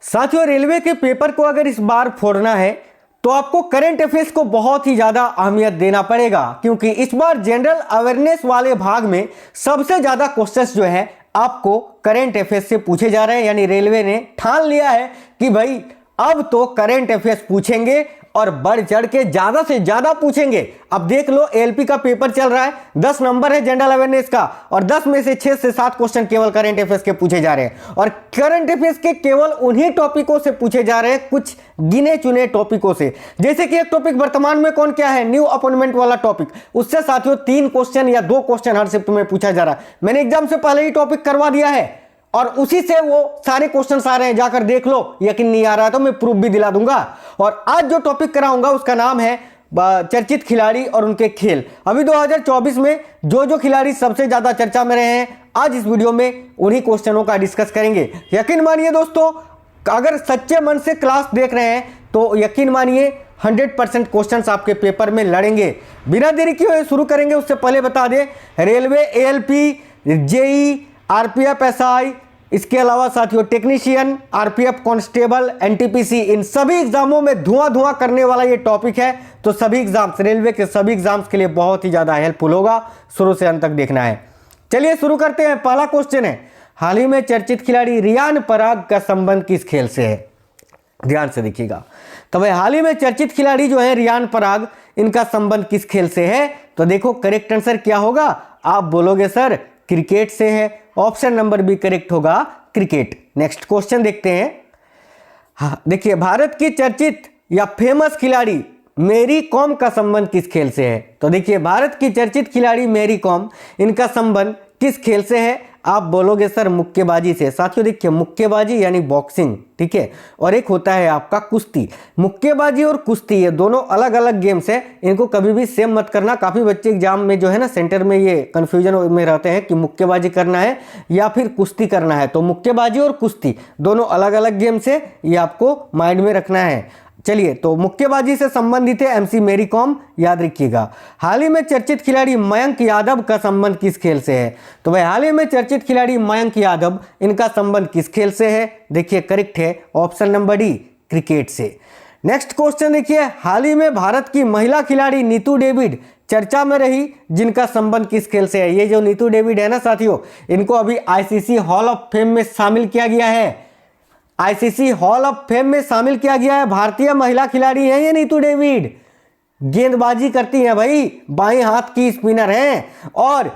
साथियों, रेलवे के पेपर को अगर इस बार फोड़ना है तो आपको करंट अफेयर्स को बहुत ही ज्यादा अहमियत देना पड़ेगा, क्योंकि इस बार जनरल अवेयरनेस वाले भाग में सबसे ज्यादा क्वेश्चंस जो है आपको करंट अफेयर्स से पूछे जा रहे हैं। यानी रेलवे ने ठान लिया है कि भाई अब तो करंट अफेयर्स पूछेंगे और बढ़ चढ़ के ज्यादा से ज्यादा पूछेंगे। अब देख लो, एएलपी का पेपर चल रहा है, 10 नंबर है जनरल अवेयरनेस का, और 10 में से 6 से 7 क्वेश्चन केवल करंट अफेयर्स के पूछे जा रहे हैं। और करंट अफेयर्स के केवल उन्हीं टॉपिकों से पूछे जा रहे हैं, कुछ गिने चुने टॉपिकों से। जैसे कि एक टॉपिक वर्तमान में कौन क्या है, न्यू अपॉइंटमेंट वाला टॉपिक, उससे साथियों 3 क्वेश्चन या 2 क्वेश्चन हर शिफ्ट में पूछा जा रहा है। मैंने एग्जाम से पहले ही टॉपिक करवा दिया है और उसी से वो सारे क्वेश्चंस आ रहे हैं, जाकर देख लो। यकीन नहीं आ रहा है तो मैं प्रूफ भी दिला दूंगा। और आज जो टॉपिक कराऊंगा उसका नाम है चर्चित खिलाड़ी और उनके खेल। अभी 2024 में जो खिलाड़ी सबसे ज्यादा चर्चा में रहे हैं, आज इस वीडियो में उन्हीं क्वेश्चनों का डिस्कस करेंगे। यकीन मानिए दोस्तों, अगर सच्चे मन से क्लास देख रहे हैं तो यकीन मानिए 100% क्वेश्चंस आपके पेपर में लड़ेंगे। बिना देरी किए शुरू करेंगे। उससे पहले बता दें, railway, ALP, JE, RPF, SI, इसके अलावा साथियों टेक्नीशियन, आरपीएफ कांस्टेबल, एनटीपीसी, इन सभी एग्जामों में धुआं करने वाला ये टॉपिक है। तो सभी एग्जाम्स, रेलवे के सभी एग्जाम्स के लिए बहुत ही ज्यादा हेल्पफुल होगा। शुरू से अंत तक देखना है। चलिए शुरू करते हैं। पहला क्वेश्चन है, हाल ही में चर्चित खिलाड़ी रियान पराग का संबंध किस खेल से है? ध्यान से देखिएगा। तो भाई हाल ही में चर्चित खिलाड़ी जो है रियान पराग, इनका संबंध किस खेल से है? तो देखो करेक्ट आंसर क्या होगा? आप बोलोगे सर क्रिकेट से है। ऑप्शन नंबर बी करेक्ट होगा, क्रिकेट। नेक्स्ट क्वेश्चन देखते हैं। हाँ, देखिए, भारत की चर्चित या फेमस खिलाड़ी मैरी कॉम का संबंध किस खेल से है? तो देखिए, भारत की चर्चित खिलाड़ी मैरी कॉम, इनका संबंध किस खेल से है? आप बोलोगे सर मुक्केबाजी से। साथियों देखिए, मुक्केबाजी यानी बॉक्सिंग, ठीक है, और एक होता है आपका कुश्ती। मुक्केबाजी और कुश्ती ये दोनों अलग अलग गेम्स है, इनको कभी भी सेम मत करना। काफी बच्चे एग्जाम में जो है ना सेंटर में ये कंफ्यूजन में रहते हैं कि मुक्केबाजी करना है या फिर कुश्ती करना है। तो मुक्केबाजी और कुश्ती दोनों अलग अलग गेम्स है, ये आपको माइंड में रखना है। चलिए, तो मुक्केबाजी से संबंधित है एमसी मैरी कॉम, याद रखिएगा। हाल ही में चर्चित खिलाड़ी मयंक यादव का संबंध किस खेल से है? तो भाई हाल ही में चर्चित खिलाड़ी मयंक यादव, इनका संबंध किस खेल से है? देखिए करेक्ट है ऑप्शन नंबर डी, क्रिकेट से। नेक्स्ट क्वेश्चन देखिए, हाल ही में भारत की महिला खिलाड़ी नीतू डेविड चर्चा में रही, जिनका संबंध किस खेल से है? ये जो नीतू डेविड है ना साथियों, इनको अभी आईसीसी हॉल ऑफ फेम में शामिल किया गया है। आईसीसी हॉल ऑफ फेम में शामिल किया गया है। भारतीय महिला खिलाड़ी है ये नीतू डेविड, गेंदबाजी करती हैं भाई, बाएं हाथ की स्पिनर हैं, और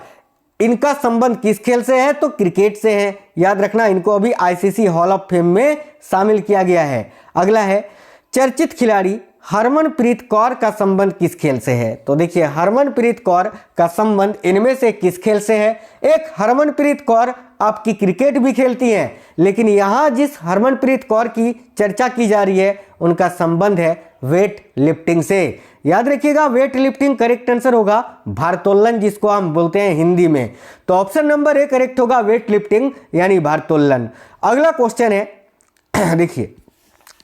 इनका संबंध किस खेल से है? तो क्रिकेट से है। याद रखना, इनको अभी आईसीसी हॉल ऑफ फेम में शामिल किया गया है। अगला है, चर्चित खिलाड़ी हरमनप्रीत कौर का संबंध किस खेल से है? तो देखिए, हरमनप्रीत कौर का संबंध इनमें से किस खेल से है? एक, हरमनप्रीत कौर आपकी क्रिकेट भी खेलती हैं, लेकिन यहां जिस हरमनप्रीत कौर की चर्चा की जा रही है उनका संबंध है वेट लिफ्टिंग से। याद रखिएगा, वेट लिफ्टिंग करेक्ट आंसर होगा, भारोत्तोलन जिसको हम बोलते हैं हिंदी में। तो ऑप्शन नंबर ए करेक्ट होगा, वेट लिफ्टिंग यानी भारोत्तोलन। अगला क्वेश्चन है, देखिए,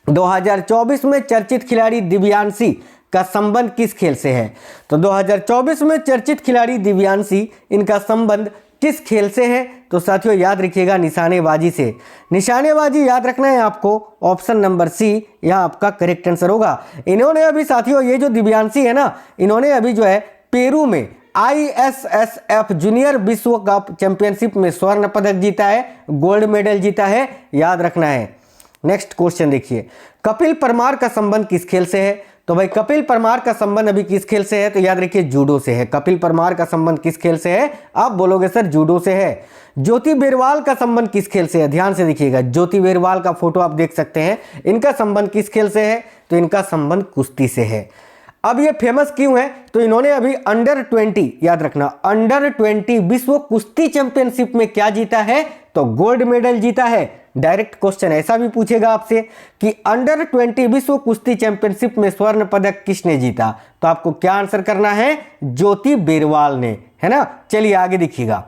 2024 में चर्चित खिलाड़ी दिव्यांशी का संबंध किस खेल से है? तो 2024 में चर्चित खिलाड़ी दिव्यांशी, इनका संबंध किस खेल से है? तो साथियों याद रखिएगा, निशानेबाजी से। निशानेबाजी याद रखना है आपको, ऑप्शन नंबर सी यह आपका करेक्ट आंसर होगा। इन्होंने अभी साथियों, ये जो दिव्यांशी है ना, इन्होंने अभी जो है पेरू में ISSF जूनियर विश्व कप चैंपियनशिप में स्वर्ण पदक जीता है, गोल्ड मेडल जीता है, याद रखना है। नेक्स्ट क्वेश्चन देखिए, कपिल परमार का संबंध किस खेल से है? तो भाई कपिल परमार का संबंध अभी किस खेल से है? तो याद रखिए जूडो से है। कपिल परमार का संबंध किस खेल से है? आप बोलोगे सर जूडो से है। ज्योति बेरवाल का संबंध किस खेल से है? ध्यान से देखिएगा, ज्योति बेरवाल का फोटो आप देख सकते हैं। इनका संबंध किस खेल से है? तो इनका संबंध कुश्ती से है। अब ये फेमस क्यों है? तो इन्होंने अभी अंडर 20, याद रखना, अंडर 20 विश्व कुश्ती चैंपियनशिप में क्या जीता है? तो गोल्ड मेडल जीता है। डायरेक्ट क्वेश्चन ऐसा भी पूछेगा आपसे कि अंडर 20 विश्व कुश्ती चैंपियनशिप में स्वर्ण पदक किसने जीता? तो आपको क्या आंसर करना है? ज्योति बेरवाल ने, है ना। चलिए आगे देखिएगा,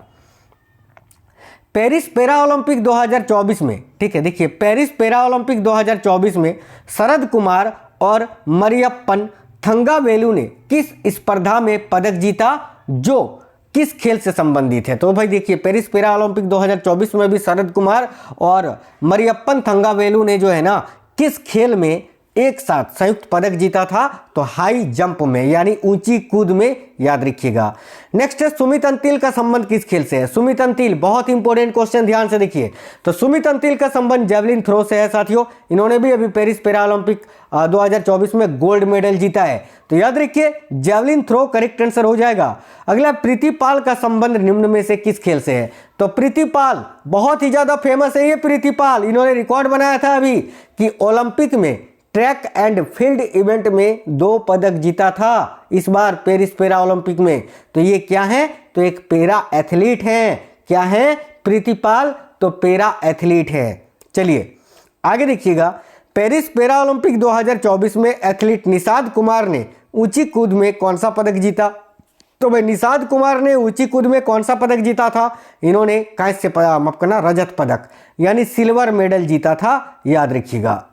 पेरिस पैरा ओलंपिक 2024 में, ठीक है, देखिए पेरिस पैरा ओलंपिक 2024 में शरद कुमार और मरियप्पन थंगावेलु ने किस स्पर्धा में पदक जीता? जो किस खेल से संबंधित है? तो भाई देखिए, पेरिस पैरा ओलंपिक 2024 में भी शरद कुमार और मरियप्पन थंगावेलु ने जो है ना किस खेल में एक साथ संयुक्त पदक जीता था? तो हाई जंप में, यानी ऊंची कूद में, याद रखिएगा। नेक्स्ट है, सुमित अंतिल का संबंध किस खेल से है? सुमित अंतिल, बहुत इंपॉर्टेंट क्वेश्चन, ध्यान से देखिए। तो सुमित अंतिल का संबंध जेवलिन थ्रो से है साथियों। इन्होंने भी अभी पेरिस पैरा ओलंपिक 2024 में गोल्ड मेडल जीता है, तो याद रखिए जेवलिन थ्रो करेक्ट आंसर हो जाएगा। अगला, प्रीतिपाल का संबंध निम्न में से किस खेल से है? तो प्रीतिपाल बहुत ही ज्यादा फेमस है ये प्रीतिपाल। इन्होंने रिकॉर्ड बनाया था अभी कि ओलंपिक में ट्रैक एंड फील्ड इवेंट में 2 पदक जीता था इस बार पेरिस पैरा ओलंपिक में। तो ये क्या है? तो एक पैरा एथलीट है। क्या है? प्रीतिपाल तो पैरा एथलीट है। चलिए आगे देखिएगा, पेरिस पैरा ओलंपिक 2024 में एथलीट निषाद कुमार ने ऊंची कूद में कौन सा पदक जीता? तो भाई निषाद कुमार ने ऊंची कूद में कौन सा पदक जीता था? इन्होंने कांस्य माफ करना रजत पदक यानी सिल्वर मेडल जीता था, याद रखिएगा।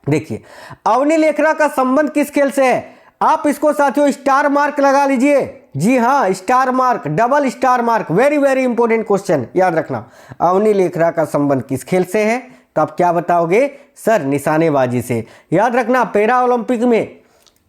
देखिए, अवनी लेखरा का संबंध किस खेल से है? आप इसको साथियों स्टार मार्क लगा लीजिए। जी हाँ, star mark, double star mark, very very important question, याद रखना। अवनी लेखरा का संबंध किस खेल से है? तो आप क्या बताओगे? सर निशानेबाजी से। याद रखना, पैरा ओलंपिक में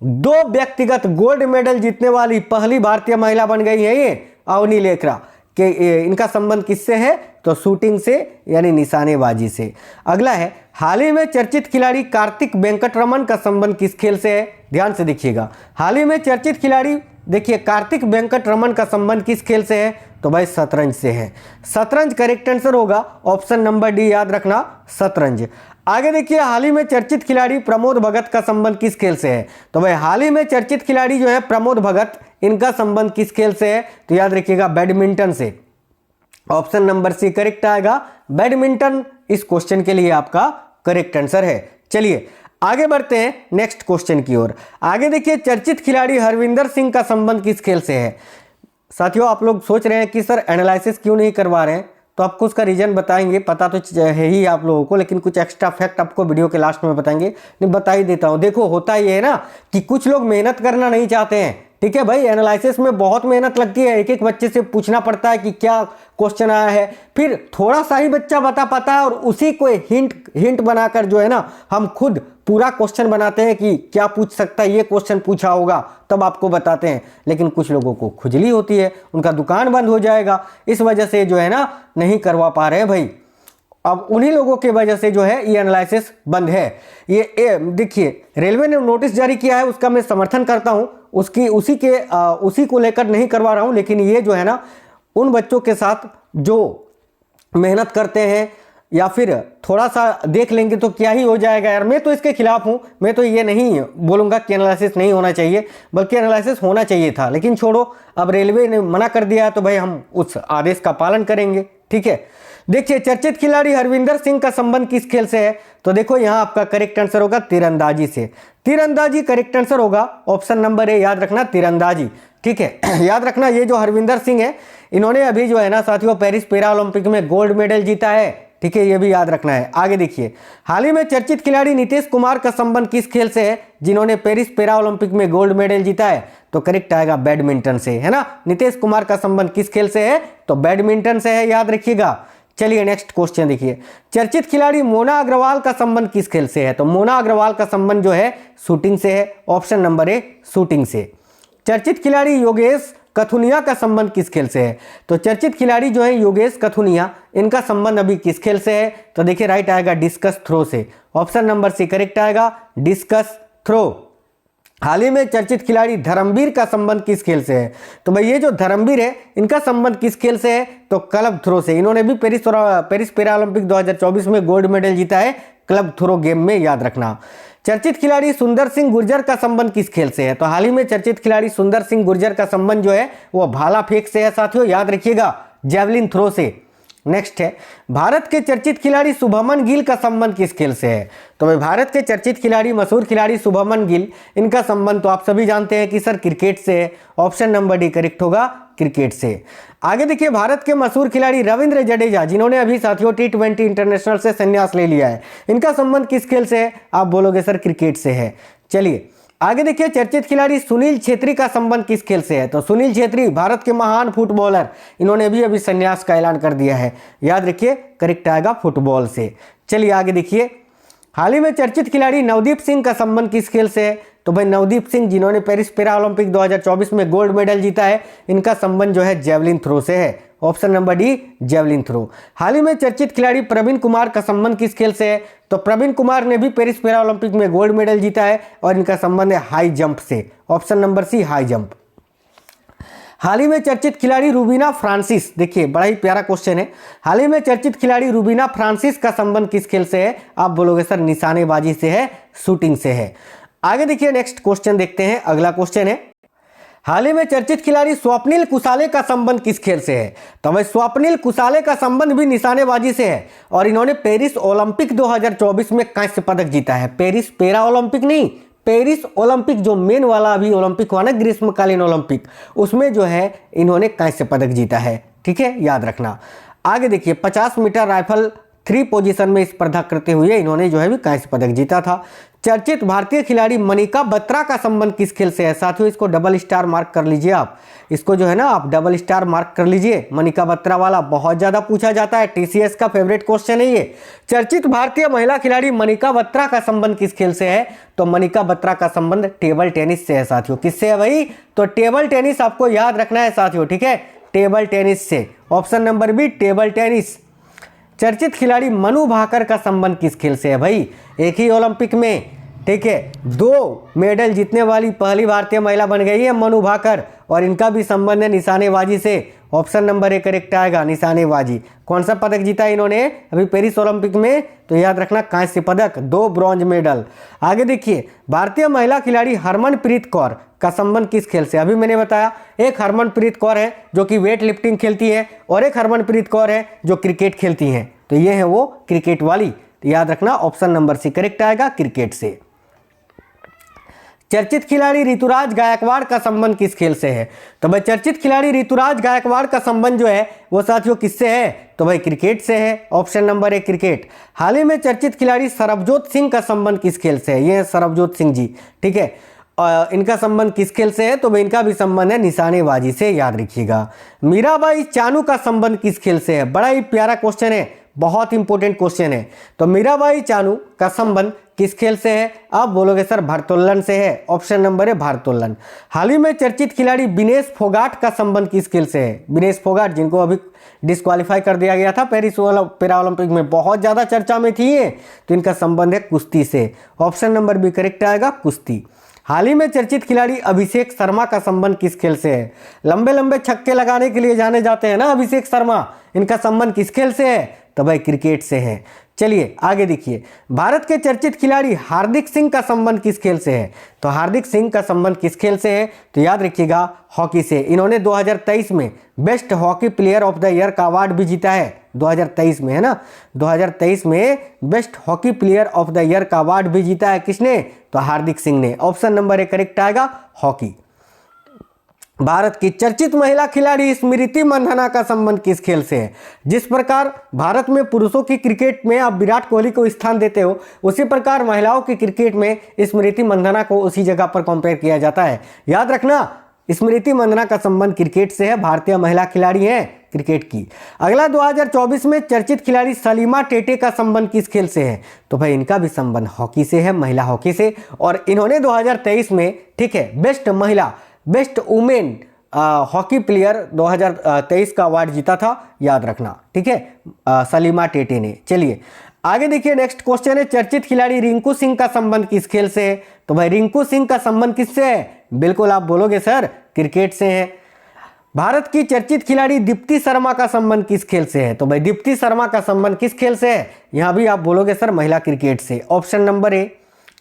2 व्यक्तिगत गोल्ड मेडल जीतने वाली पहली भारतीय महिला बन गई है ये अवनी लेखरा। कि इनका संबंध किससे है? तो शूटिंग से यानी निशानेबाजी से। अगला है, हाल ही में चर्चित खिलाड़ी कार्तिक वेंकटरमन का संबंध किस खेल से है? ध्यान से देखिएगा, हाल ही में चर्चित खिलाड़ी देखिए कार्तिक वेंकटरमन का संबंध किस खेल से है? तो भाई शतरंज से है। शतरंज करेक्ट आंसर होगा, ऑप्शन नंबर डी, याद रखना शतरंज। आगे देखिए, हाल ही में चर्चित खिलाड़ी प्रमोद भगत का संबंध किस खेल से है? तो भाई हाल ही में चर्चित खिलाड़ी जो है प्रमोद भगत, इनका संबंध किस खेल से है? तो याद रखिएगा बैडमिंटन से। ऑप्शन नंबर सी करेक्ट आएगा, बैडमिंटन इस क्वेश्चन के लिए आपका करेक्ट आंसर है। चलिए आगे बढ़ते हैं नेक्स्ट क्वेश्चन की ओर। आगे देखिए, चर्चित खिलाड़ी हरविंदर सिंह का संबंध किस खेल से है? साथियों आप लोग सोच रहे हैं कि सर एनालिसिस क्यों नहीं करवा रहे हैं, तो आपको उसका रीजन बताएंगे, पता तो है ही आप लोगों को, लेकिन कुछ एक्स्ट्रा फैक्ट आपको वीडियो के लास्ट में बताएंगे। नहीं बता ही देता हूं। देखो होता ये है ना कि कुछ लोग मेहनत करना नहीं चाहते हैं, ठीक है भाई, एनालिसिस में बहुत मेहनत लगती है, एक एक बच्चे से पूछना पड़ता है कि क्या क्वेश्चन आया है, फिर थोड़ा सा ही बच्चा बता पाता है और उसी को हिंट बनाकर जो है ना हम खुद पूरा क्वेश्चन बनाते हैं कि क्या पूछ सकता है, ये क्वेश्चन पूछा होगा, तब आपको बताते हैं। लेकिन कुछ लोगों को खुजली होती है, उनका दुकान बंद हो जाएगा, इस वजह से जो है ना नहीं करवा पा रहे हैं भाई। अब उन्हीं लोगों की वजह से जो है ये एनालिसिस बंद है। ये देखिए रेलवे ने नोटिस जारी किया है, उसका मैं समर्थन करता हूं, उसी को लेकर नहीं करवा रहा हूं, लेकिन ये जो है ना उन बच्चों के साथ जो मेहनत करते हैं या फिर थोड़ा सा देख लेंगे तो क्या ही हो जाएगा यार। मैं तो इसके खिलाफ हूं, मैं तो ये नहीं बोलूंगा कि एनालिसिस नहीं होना चाहिए, बल्कि एनालिसिस होना चाहिए था, लेकिन छोड़ो, अब रेलवे ने मना कर दिया है तो भाई हम उस आदेश का पालन करेंगे, ठीक है। देखिए, चर्चित खिलाड़ी हरविंदर सिंह का संबंध किस खेल से है? तो देखो यहां आपका करेक्ट आंसर होगा तीरंदाजी से। तीरंदाजी करेक्ट आंसर होगा, ऑप्शन नंबर ए, याद रखना तीरंदाजी, ठीक है। याद रखना ये जो हरविंदर सिंह है, इन्होंने अभी जो है ना साथियों पेरिस पैरा ओलंपिक में गोल्ड मेडल जीता है, ठीक है, ये भी याद रखना है। आगे देखिए, हाल ही में चर्चित खिलाड़ी नीतीश कुमार का संबंध किस खेल से है, जिन्होंने पेरिस पैरा ओलंपिक में गोल्ड मेडल जीता है? तो करेक्ट आएगा बैडमिंटन से, है ना। नीतीश कुमार का संबंध किस खेल से है? तो बैडमिंटन से है, याद रखिएगा। चलिए नेक्स्ट क्वेश्चन देखिए, चर्चित खिलाड़ी मोना अग्रवाल का संबंध किस खेल से है? तो मोना अग्रवाल का संबंध जो है शूटिंग से है, ऑप्शन नंबर ए शूटिंग से। चर्चित खिलाड़ी योगेश कथुनिया का संबंध किस खेल से है? तो चर्चित खिलाड़ी जो है योगेश कथुनिया, इनका संबंध अभी किस खेल से है? तो देखिए राइट आएगा डिस्कस थ्रो से, ऑप्शन नंबर सी करेक्ट आएगा डिस्कस थ्रो। हाल ही में चर्चित खिलाड़ी धर्मवीर का संबंध किस खेल से है? तो भाई ये जो धर्मवीर है, इनका संबंध किस खेल से है? तो क्लब थ्रो से। इन्होंने भी पेरिस पैरा ओलंपिक 2024 में गोल्ड मेडल जीता है क्लब थ्रो गेम में, याद रखना। चर्चित खिलाड़ी सुंदर सिंह गुर्जर का संबंध किस खेल से है? तो हाल ही में चर्चित खिलाड़ी सुंदर सिंह गुर्जर का संबंध जो है वो भाला फेंक से है साथियों, याद रखिएगा, जेवलिन थ्रो से। नेक्स्ट है, भारत के चर्चित खिलाड़ी शुभमन गिल का संबंध किस खेल से है? तो भाई भारत के चर्चित खिलाड़ी, मशहूर खिलाड़ी शुभमन गिल, इनका संबंध तो आप सभी जानते हैं कि सर क्रिकेट से है, ऑप्शन नंबर डी करेक्ट होगा क्रिकेट से। आगे देखिए, भारत के मशहूर खिलाड़ी रविंद्र जडेजा, जिन्होंने अभी साथियों T20 इंटरनेशनल से संन्यास ले लिया है, इनका संबंध किस खेल से है? आप बोलोगे सर क्रिकेट से है। चलिए आगे देखिए, चर्चित खिलाड़ी सुनील छेत्री का संबंध किस खेल से है? तो सुनील छेत्री भारत के महान फुटबॉलर, इन्होंने भी अभी संन्यास का ऐलान कर दिया है। याद रखिए, करेक्ट आएगा फुटबॉल से। चलिए आगे देखिए, हाल ही में चर्चित खिलाड़ी नवदीप सिंह का संबंध किस खेल से है? तो भाई नवदीप सिंह जिन्होंने पेरिस पैरा ओलंपिक 2024 में गोल्ड मेडल जीता है, इनका संबंध जो है जेवलिन थ्रो से है। Option number D, javelin throw. हाल ही में चर्चित खिलाड़ी प्रवीण कुमार का संबंध किस खेल से है? तो प्रवीण कुमार ने भी पेरिस पैरा ओलंपिक में गोल्ड मेडल जीता है और इनका संबंध है हाई जंप से। Option number C, high jump. हाल ही में चर्चित खिलाड़ी रूबीना फ्रांसिस, देखिए बड़ा ही प्यारा क्वेश्चन है। हाल ही में चर्चित खिलाड़ी रूबीना फ्रांसिस का संबंध किस खेल से है? आप बोलोगे सर निशानेबाजी से है, शूटिंग से है। आगे देखिए, नेक्स्ट क्वेश्चन देखते हैं। अगला क्वेश्चन है, हाल ही में चर्चित खिलाड़ी स्वप्निल कुसाले का संबंध किस खेल से है? तो भाई स्वप्निल कुसाले का संबंध भी निशानेबाजी से है और इन्होंने पेरिस ओलंपिक 2024 में कांस्य पदक जीता है। पेरिस पैरा ओलंपिक नहीं, पेरिस ओलंपिक जो मेन वाला अभी ओलंपिक हुआ ना, ग्रीष्मकालीन ओलंपिक, उसमें जो है इन्होंने कांस्य पदक जीता है। ठीक है, याद रखना। आगे देखिए, 50 मीटर राइफल 3 पोजीशन में स्पर्धा करते हुए इन्होंने जो है भी कांस्य पदक जीता था। चर्चित भारतीय खिलाड़ी मनिका बत्रा का संबंध किस खेल से है? साथियों, इसको डबल स्टार मार्क कर लीजिए आप, इसको जो है ना आप डबल स्टार मार्क कर लीजिए। मनिका बत्रा वाला बहुत ज्यादा पूछा जाता है, टीसीएस का फेवरेट क्वेश्चन है ये। चर्चित भारतीय महिला खिलाड़ी मनिका बत्रा का संबंध किस खेल से है? तो मनिका बत्रा का संबंध टेबल टेनिस से है साथियों। किससे है भाई? तो टेबल टेनिस आपको याद रखना है साथियों। ठीक है, टेबल टेनिस से। Option number B, table tennis. चर्चित खिलाड़ी मनु भाकर का संबंध किस खेल से है? भाई एक ही ओलंपिक में, ठीक है, 2 मेडल जीतने वाली पहली भारतीय महिला बन गई है मनु भाकर और इनका भी संबंध है निशानेबाजी से। ऑप्शन नंबर ए करेक्ट आएगा, निशानेबाजी। कौन सा पदक जीता है इन्होंने अभी पेरिस ओलंपिक में? तो याद रखना कांस्य पदक, 2 ब्रॉन्ज मेडल। आगे देखिए, भारतीय महिला खिलाड़ी हरमनप्रीत कौर का संबंध किस खेल से? अभी मैंने बताया, एक हरमनप्रीत कौर है जो कि वेट लिफ्टिंग खेलती है और एक हरमनप्रीत कौर है जो क्रिकेट खेलती हैं। तो ये है वो क्रिकेट वाली। तो याद रखना ऑप्शन नंबर सी करेक्ट आएगा, क्रिकेट से। चर्चित खिलाड़ी ऋतुराज गायकवाड़ का संबंध किस खेल से है? तो भाई चर्चित खिलाड़ी ऋतुराज गायकवाड़ का संबंध जो है वो साथियों किससे है? तो भाई क्रिकेट से है। Option number A, cricket. हाल ही में चर्चित खिलाड़ी सरबजोत सिंह का संबंध किस खेल से है? ये है सरबजोत सिंह जी। ठीक है, इनका संबंध किस खेल से है? तो भाई इनका भी संबंध है निशानेबाजी से, याद रखिएगा। मीराबाई चानू का संबंध किस खेल से है? बड़ा ही प्यारा क्वेश्चन है, बहुत इंपॉर्टेंट क्वेश्चन है। तो मीराबाई चानू का संबंध किस खेल से है? आप बोलोगे सर भारोत्तोलन से है। ऑप्शन नंबर है भारोत्तोलन। हाल ही में चर्चित खिलाड़ी विनेश फोगाट का संबंध किस खेल से है? विनेश फोगाट, जिनको अभी डिस्क्वालीफाई कर दिया गया था पेरिस पैरा ओलंपिक में, बहुत ज्यादा चर्चा में थी ये, तो इनका संबंध है कुश्ती से। ऑप्शन नंबर बी करेक्ट आएगा, कुश्ती। हाल ही में चर्चित खिलाड़ी अभिषेक शर्मा का संबंध किस खेल से है? लंबे लंबे छक्के लगाने के लिए जाने जाते हैं ना अभिषेक शर्मा, इनका संबंध किस खेल से है? तो भाई क्रिकेट से है। चलिए आगे देखिए, भारत के चर्चित खिलाड़ी हार्दिक सिंह का संबंध किस खेल से है? तो हार्दिक सिंह का संबंध किस खेल से है? तो याद रखिएगा हॉकी से। इन्होंने 2023 में best hockey player of the year का अवार्ड भी जीता है। 2023 में है ना, 2023 में best hockey player of the year का अवार्ड भी जीता है। किसने? तो हार्दिक सिंह ने। ऑप्शन नंबर ए करेक्ट आएगा, हॉकी। भारत की चर्चित महिला खिलाड़ी स्मृति मंधाना का संबंध किस खेल से है? जिस प्रकार भारत में पुरुषों की क्रिकेट में आप विराट कोहली को स्थान देते हो, उसी प्रकार महिलाओं की क्रिकेट में स्मृति मंधाना को उसी जगह पर कंपेयर किया जाता है। याद रखना, स्मृति मंधाना का संबंध क्रिकेट से है, भारतीय महिला खिलाड़ी हैं क्रिकेट की। अगला 2024 में चर्चित खिलाड़ी सलीमा टेटे का संबंध किस खेल से है? तो भाई इनका भी संबंध हॉकी से है, महिला हॉकी से, और इन्होंने 2023 में, ठीक है, बेस्ट महिला, बेस्ट वुमेन हॉकी प्लेयर 2023 का अवार्ड जीता था, याद रखना। ठीक है, सलीमा टेटे ने। चलिए आगे देखिए, नेक्स्ट क्वेश्चन है, चर्चित खिलाड़ी रिंकू सिंह का संबंध किस खेल से है? तो भाई रिंकू सिंह का संबंध किससे है? बिल्कुल आप बोलोगे सर क्रिकेट से है। भारत की चर्चित खिलाड़ी दीप्ति शर्मा का संबंध किस खेल से है? तो भाई दीप्ति शर्मा का संबंध किस खेल से है? यहां भी आप बोलोगे सर महिला क्रिकेट से। ऑप्शन नंबर ए।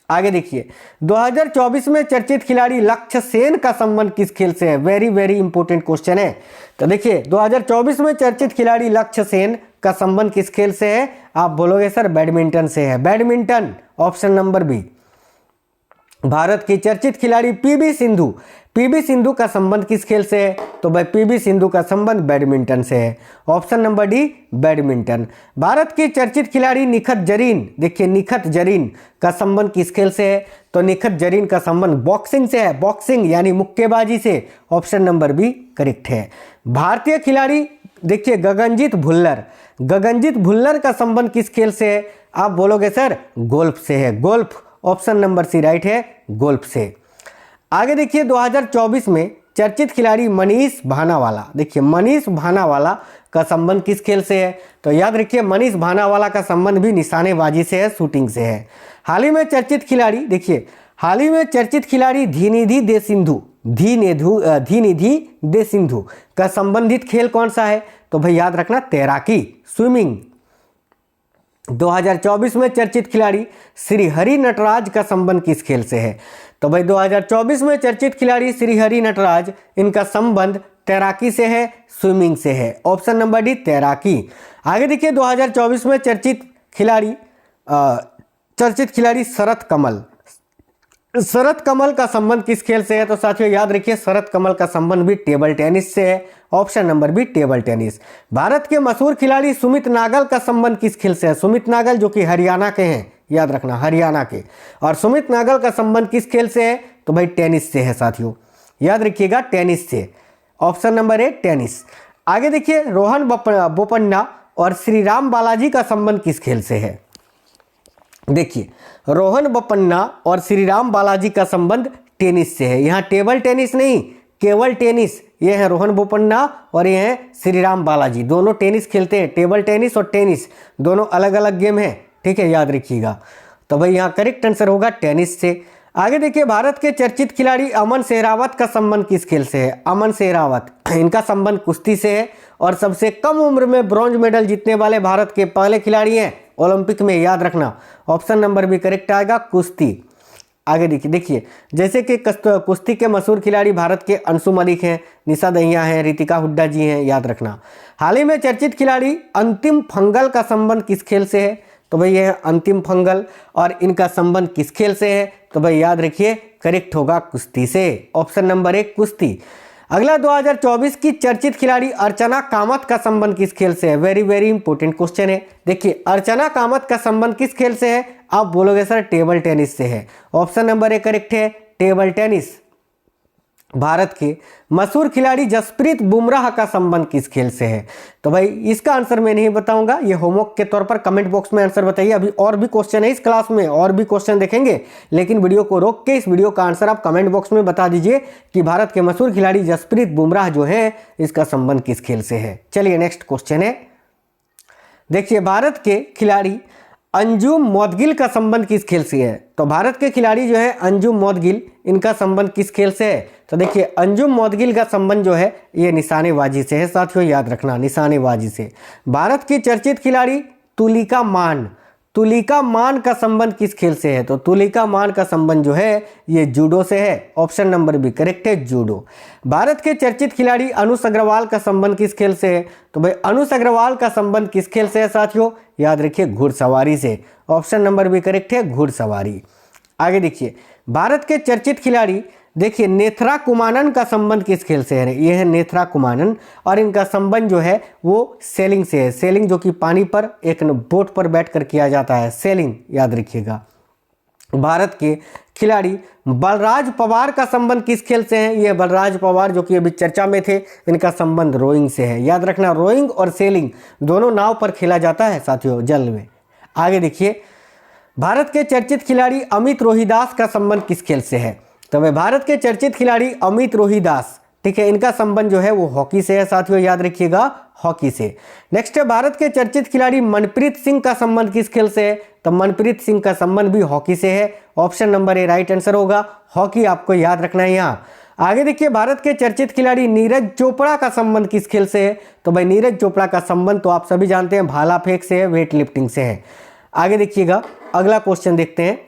आगे देखिए, 2024 में चर्चित खिलाड़ी लक्ष्य सेन का संबंध किस खेल से है? वेरी वेरी इंपॉर्टेंट क्वेश्चन है। तो देखिए 2024 में चर्चित खिलाड़ी लक्ष्य सेन का संबंध किस खेल से है? आप बोलोगे सर बैडमिंटन से है, badminton. Option number B. Bharat की चर्चित खिलाड़ी पीवी सिंधु, पीवी सिंधु का संबंध किस खेल से है? तो भाई पीवी सिंधु का संबंध बैडमिंटन से है। Option number D badminton. Bharat की चर्चित खिलाड़ी निखत जरीन, देखिए निखत जरीन का संबंध किस खेल से है? तो निखत जरीन का संबंध बॉक्सिंग से है, बॉक्सिंग यानी मुक्केबाजी से। ऑप्शन नंबर बी करेक्ट है। भारतीय खिलाड़ी देखिए गगनजीत भुल्लर, गगनजीत भुल्लर का संबंध किस खेल से है? आप बोलोगे सर गोल्फ से है, golf. Option number C right है, गोल्फ से। आगे देखिए 2024 में चर्चित खिलाड़ी मनीष भानावाला, देखिए मनीष भानावाला का संबंध किस खेल से है? तो याद रखिए मनीष भानावाला का संबंध भी निशानेबाजी से है, शूटिंग से है। हाल ही में चर्चित खिलाड़ी, देखिए हाल ही में चर्चित खिलाड़ी धीनिधि दे सिंधु, धीनिधि दे सिंधु का संबंधित खेल कौन सा है? तो भाई याद रखना तैराकी, स्विमिंग। 2024 में चर्चित खिलाड़ी श्रीहरि नटराज का संबंध किस खेल से है? तो भाई 2024 में चर्चित खिलाड़ी श्रीहरि नटराज, इनका संबंध तैराकी से है, स्विमिंग से है। ऑप्शन नंबर डी तैराकी। आगे देखिए 2024 में चर्चित खिलाड़ी शरत कमल, शरत कमल का संबंध किस खेल से है? तो साथियों याद रखिए शरत कमल का संबंध भी टेबल टेनिस से है। Option number B table tennis. Bharat के मशहूर खिलाड़ी सुमित नागल का संबंध किस खेल से है? सुमित नागल जो कि हरियाणा के हैं, याद रखना हरियाणा के। और सुमित नागल का संबंध किस खेल से है? तो भाई टेनिस से है साथियों, याद रखिएगा टेनिस से। ऑप्शन नंबर ए टेनिस। आगे देखिए रोहन बोपन्ना और श्रीराम बालाजी का संबंध किस खेल से है? देखिए रोहन बोपन्ना और श्रीराम बालाजी का संबंध टेनिस से है। यहाँ टेबल टेनिस नहीं, केवल टेनिस। ये है रोहन बोपन्ना और ये है श्रीराम बालाजी, दोनों टेनिस खेलते हैं। टेबल टेनिस और टेनिस दोनों अलग अलग गेम है, ठीक है, याद रखिएगा। तो भाई यहाँ करेक्ट आंसर होगा टेनिस से। आगे देखिए भारत के चर्चित खिलाड़ी अमन सहरावत का संबंध किस खेल से है? अमन सहरावत, इनका संबंध कुश्ती से है और सबसे कम उम्र में ब्रॉन्ज मेडल जीतने वाले भारत के पहले खिलाड़ी हैं ओलंपिक में, याद रखना। ऑप्शन नंबर भी करेक्ट आएगा, कुश्ती। आगे देखिए जैसे कि कुश्ती के मशहूर खिलाड़ी भारत के अंशु मलिक हैं, निशा दहिया हैं, रितिका हुड्डा जी हैं, याद रखना। हाल ही में चर्चित खिलाड़ी अंतिम फंगल का संबंध किस खेल से है? तो भाई ये है अंतिम फंगल और इनका संबंध किस खेल से है? तो भाई याद रखिए करेक्ट होगा कुश्ती से। ऑप्शन नंबर एक कुश्ती। अगला 2024 की चर्चित खिलाड़ी अर्चना कामत का संबंध किस खेल से है? वेरी वेरी इंपॉर्टेंट क्वेश्चन है। देखिए अर्चना कामत का संबंध किस खेल से है? आप बोलोगे सर टेबल टेनिस से है। ऑप्शन नंबर ए करेक्ट है, टेबल टेनिस। भारत के मशहूर खिलाड़ी जसप्रीत बुमराह का संबंध किस खेल से है? तो भाई इसका आंसर मैं नहीं बताऊंगा, ये होमवर्क के तौर पर कमेंट बॉक्स में आंसर बताइए। अभी और भी क्वेश्चन है इस क्लास में, और भी क्वेश्चन देखेंगे, लेकिन वीडियो को रोक के इस वीडियो का आंसर आप कमेंट बॉक्स में बता दीजिए कि भारत के मशहूर खिलाड़ी जसप्रीत बुमराह जो है इसका संबंध किस खेल से है। चलिए नेक्स्ट क्वेश्चन है। देखिए भारत के खिलाड़ी अंजुम मौदगिल का संबंध किस खेल से है? तो भारत के खिलाड़ी जो है अंजुम मौदगिल, इनका संबंध किस खेल से है? तो देखिए अंजुम मौदगिल का संबंध जो है ये निशानेबाजी से है साथियों, याद रखना निशानेबाजी से। भारत की चर्चित खिलाड़ी तुलिका मान, तुलिका मान का संबंध किस खेल से है? तो तुलिका मान का संबंध जो है ये जूडो से है। ऑप्शन नंबर बी करेक्ट है, जूडो। भारत के चर्चित खिलाड़ी अनुष अग्रवाल का संबंध किस खेल से है? तो भाई अनुष अग्रवाल का संबंध किस खेल से है साथियों? याद रखिए घुड़सवारी से। ऑप्शन नंबर बी करेक्ट है, घुड़सवारी। आगे देखिए भारत के चर्चित खिलाड़ी, देखिए नेथरा कुमानन का संबंध किस खेल से है? ये है नेथरा कुमानन और इनका संबंध जो है वो सेलिंग से है। सेलिंग जो कि पानी पर एक बोट पर बैठकर किया जाता है, सेलिंग, याद रखिएगा। भारत के खिलाड़ी बलराज पवार का संबंध किस खेल से है? ये बलराज पवार जो कि अभी चर्चा में थे, इनका संबंध रोइंग से है। याद रखना रोइंग और सेलिंग दोनों नाव पर खेला जाता है साथियों, जल में। आगे देखिए भारत के चर्चित खिलाड़ी अमित रोहिदास का संबंध किस खेल से है? तो भाई भारत के चर्चित खिलाड़ी अमित रोहिदास, ठीक है, इनका संबंध जो है वो हॉकी से है साथियों, याद रखिएगा हॉकी से। नेक्स्ट है भारत के चर्चित खिलाड़ी मनप्रीत सिंह का संबंध किस खेल से है? तो मनप्रीत सिंह का संबंध भी हॉकी से है। ऑप्शन नंबर ए राइट आंसर होगा, हॉकी आपको याद रखना है यहाँ। आगे देखिए भारत के चर्चित खिलाड़ी नीरज चोपड़ा का संबंध किस खेल से है? तो भाई नीरज चोपड़ा का संबंध तो आप सभी जानते हैं भाला फेंक से है, वेट लिफ्टिंग से है। आगे देखिएगा अगला क्वेश्चन देखते हैं।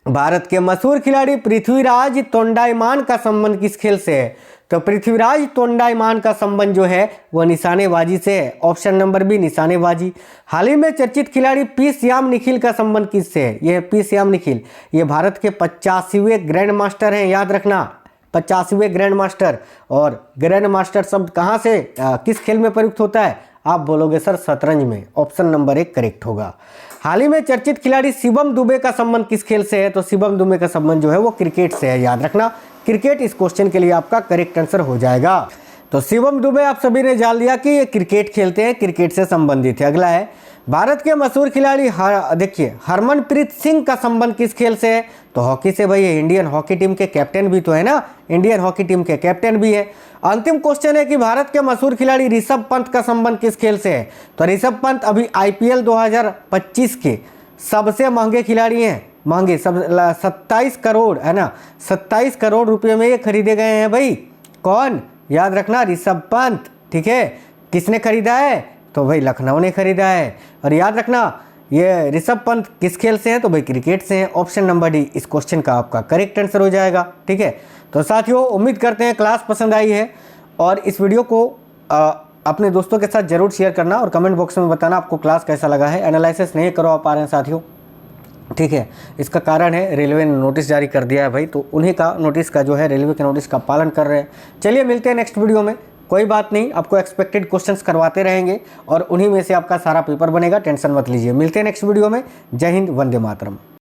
भारत के मशहूर खिलाड़ी पृथ्वीराज तोंडाईमान का संबंध किस खेल से है? तो पृथ्वीराज तोंडाईमान का संबंध जो है वो निशानेबाजी से है। ऑप्शन नंबर बी निशानेबाजी। हाल ही में चर्चित खिलाड़ी पी श्याम निखिल का संबंध किससे है? ये पी श्याम निखिल, ये भारत के 85वें ग्रैंड मास्टर हैं, याद रखना 85वें ग्रैंड मास्टर। और ग्रैंड मास्टर शब्द कहाँ से किस खेल में प्रयुक्त होता है? आप बोलोगे सर शतरंज में। ऑप्शन नंबर 1 करेक्ट होगा। हाल ही में चर्चित खिलाड़ी शिवम दुबे का संबंध किस खेल से है? तो शिवम दुबे का संबंध जो है वो क्रिकेट से है, याद रखना क्रिकेट इस क्वेश्चन के लिए आपका करेक्ट आंसर हो जाएगा। तो शिवम दुबे आप सभी ने जान लिया कि ये क्रिकेट खेलते हैं, क्रिकेट से संबंधित है। अगला है भारत के मशहूर खिलाड़ी देखिए हरमनप्रीत सिंह का संबंध किस खेल से है? तो हॉकी से भाई, इंडियन हॉकी टीम के कैप्टन भी तो है ना, इंडियन हॉकी टीम के कैप्टन भी है। अंतिम क्वेश्चन है कि भारत के मशहूर खिलाड़ी ऋषभ पंत का संबंध किस खेल से है? तो ऋषभ पंत अभी IPL 2025 के सबसे महंगे खिलाड़ी हैं, महंगे सब 27 करोड़ है ना, 27 करोड़ रुपए में ये खरीदे गए हैं भाई। कौन? याद रखना ऋषभ पंत, ठीक है। किसने खरीदा है? तो भाई लखनऊ ने खरीदा है। और याद रखना ये ऋषभ पंत किस खेल से है? तो भाई क्रिकेट से है। ऑप्शन नंबर डी इस क्वेश्चन का आपका करेक्ट आंसर हो जाएगा, ठीक है। तो साथियों उम्मीद करते हैं क्लास पसंद आई है और इस वीडियो को अपने दोस्तों के साथ जरूर शेयर करना और कमेंट बॉक्स में बताना आपको क्लास कैसा लगा है। एनालिसिस नहीं करवा पा रहे हैं साथियों, ठीक है, इसका कारण है रेलवे ने नोटिस जारी कर दिया है भाई, तो उन्हीं का नोटिस का जो है रेलवे के नोटिस का पालन कर रहे हैं। चलिए मिलते हैं नेक्स्ट वीडियो में, कोई बात नहीं, आपको एक्सपेक्टेड क्वेश्चंस करवाते रहेंगे और उन्हीं में से आपका सारा पेपर बनेगा, टेंशन मत लीजिए। मिलते हैं नेक्स्ट वीडियो में। जय हिंद, वंदे मातरम।